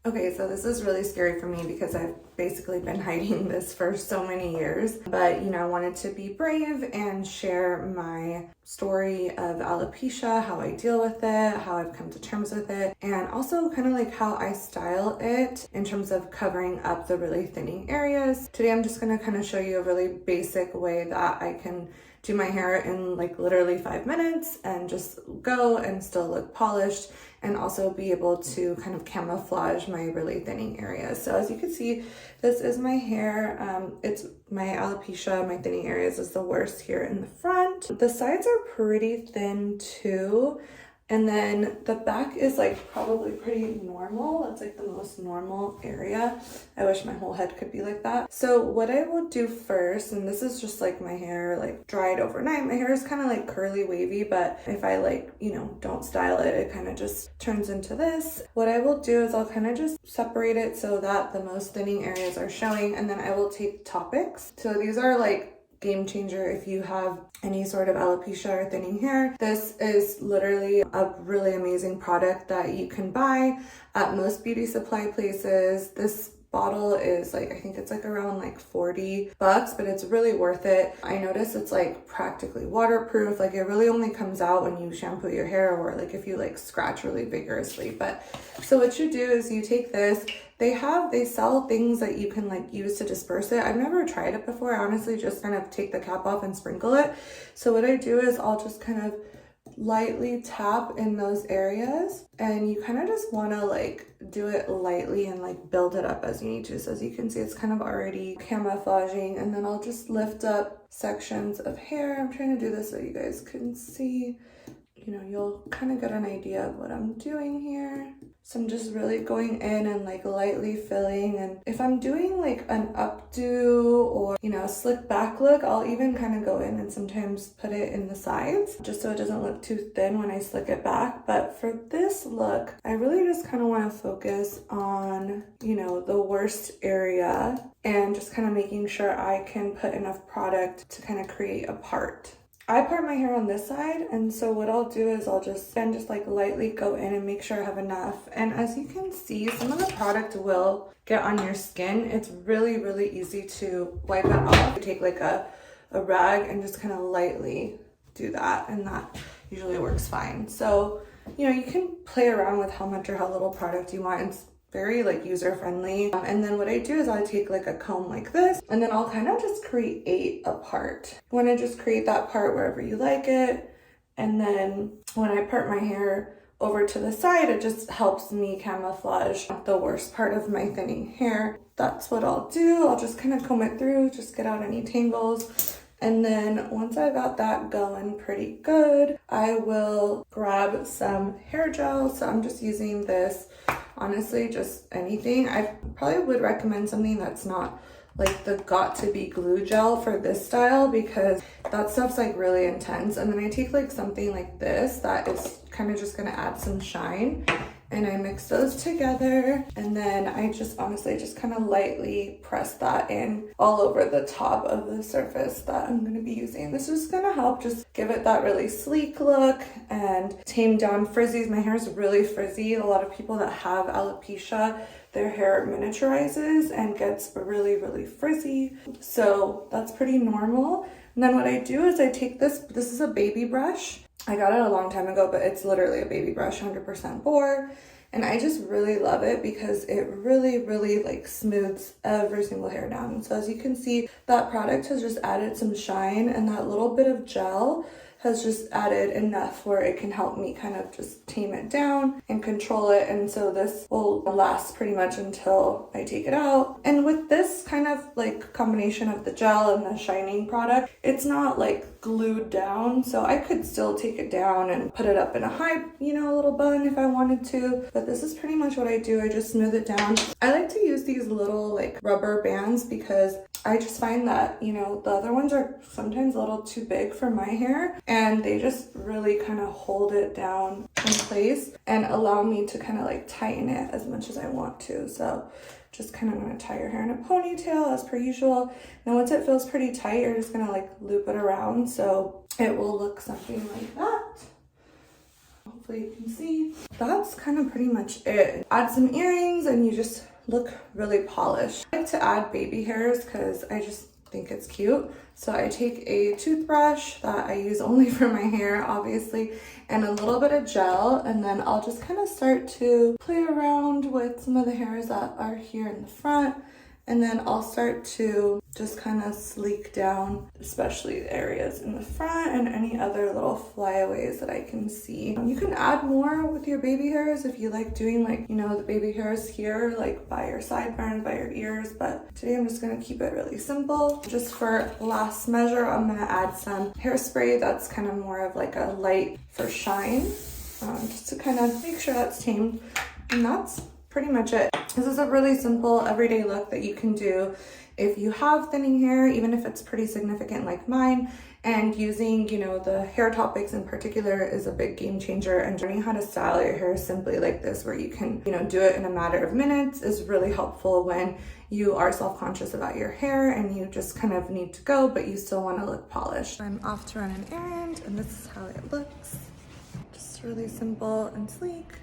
Okay, so this is really scary for me because I've basically been hiding this for so many years. But, I wanted to be brave and share my story of alopecia, how I deal with it, how I've come to terms with it, and also kind of like how I style it in terms of covering up the really thinning areas. Today, I'm just going to kind of show you a really basic way that I can do my hair in like literally 5 minutes and just go and still look polished, and also be able to kind of camouflage my really thinning areas. So as you can see, this is my hair. It's my alopecia, my thinning areas is the worst here in the front. The sides are pretty thin too. And then the back is like probably pretty normal. It's like the most normal area. I wish my whole head could be like that. So what I will do first, and this is just like my hair like dried overnight. My hair is kind of like curly wavy, but if I don't style it, it kind of just turns into this. What I will do is I'll kind of just separate it so that the most thinning areas are showing, and then I will take Toppiks. So these are like game changer if you have any sort of alopecia or thinning hair. This is literally a really amazing product that you can buy at most beauty supply places. This bottle is like, I think it's like around like $40, but it's really worth it. I notice it's like practically waterproof. Like it really only comes out when you shampoo your hair, or like if you like scratch really vigorously. But so what you do is you take this. They sell things that you can like use to disperse it. I've never tried it before. I honestly just kind of take the cap off and sprinkle it. So what I do is I'll just kind of lightly tap in those areas, and you kind of just want to like do it lightly and like build it up as you need to. So as you can see, it's kind of already camouflaging, and then I'll just lift up sections of hair. I'm trying to do this so you guys can see, you'll kind of get an idea of what I'm doing here. So I'm just really going in and like lightly filling. And if I'm doing like an updo or, a slick back look, I'll even kind of go in and sometimes put it in the sides just so it doesn't look too thin when I slick it back. But for this look, I really just kind of want to focus on, the worst area and just kind of making sure I can put enough product to kind of create a part. I part my hair on this side, and so what I'll do is I'll just like lightly go in and make sure I have enough. And as you can see, some of the product will get on your skin. It's really, really easy to wipe it off. You take like a rag and just kind of lightly do that, and that usually works fine. So, you can play around with how much or how little product you want. It's very like user friendly. And then what I do is I take like a comb like this, and then I'll kind of just create a part. You want to just create that part wherever you like it. And then when I part my hair over to the side, it just helps me camouflage the worst part of my thinning hair. That's what I'll do. I'll just kind of comb it through, just get out any tangles. And then once I got that going pretty good, I will grab some hair gel. So I'm just using this, honestly, just anything. I probably would recommend something that's not like the got to be glue gel for this style, because that stuff's like really intense. And then I take like something like this that is kind of just gonna add some shine, and I mix those together, and then I just honestly just kind of lightly press that in all over the top of the surface that I'm going to be using. This is going to help just give it that really sleek look and tame down frizzies. My hair is really frizzy. A lot of people that have alopecia, their hair miniaturizes and gets really, really frizzy. So that's pretty normal. And then what I do is I take this is a baby brush. I got it a long time ago, but it's literally a baby brush, 100% boar. And I just really love it because it really, really like smooths every single hair down. So as you can see, that product has just added some shine, and that little bit of gel has just added enough where it can help me kind of just tame it down and control it. And so this will last pretty much until I take it out. And with this kind of like combination of the gel and the shining product, it's not like glued down. So I could still take it down and put it up in a high, little bun if I wanted to. But this is pretty much what I do. I just smooth it down. I like to use these little like rubber bands because I just find that, the other ones are sometimes a little too big for my hair, and they just really kind of hold it down in place and allow me to kind of like tighten it as much as I want to. So just kind of going to tie your hair in a ponytail as per usual. Now once it feels pretty tight, you're just going to like loop it around so it will look something like that. Hopefully you can see. That's kind of pretty much it. Add some earrings and you just look really polished. I like to add baby hairs because I just think it's cute. So I take a toothbrush that I use only for my hair, obviously, and a little bit of gel, and then I'll just kind of start to play around with some of the hairs that are here in the front. And then I'll start to just kind of sleek down, especially the areas in the front and any other little flyaways that I can see. You can add more with your baby hairs if you like doing like, you know, the baby hairs here, like by your sideburns, by your ears. But today I'm just gonna keep it really simple. Just for last measure, I'm gonna add some hairspray that's kind of more of like a light for shine, just to kind of make sure that's tamed. And that's pretty much it. This is a really simple everyday look that you can do if you have thinning hair, even if it's pretty significant like mine. And using, you know, the hair Toppik in particular is a big game changer. And learning how to style your hair simply like this, where you can, you know, do it in a matter of minutes, is really helpful when you are self-conscious about your hair and you just kind of need to go, but you still want to look polished. I'm off to run an errand, and this is how it looks. Just really simple and sleek.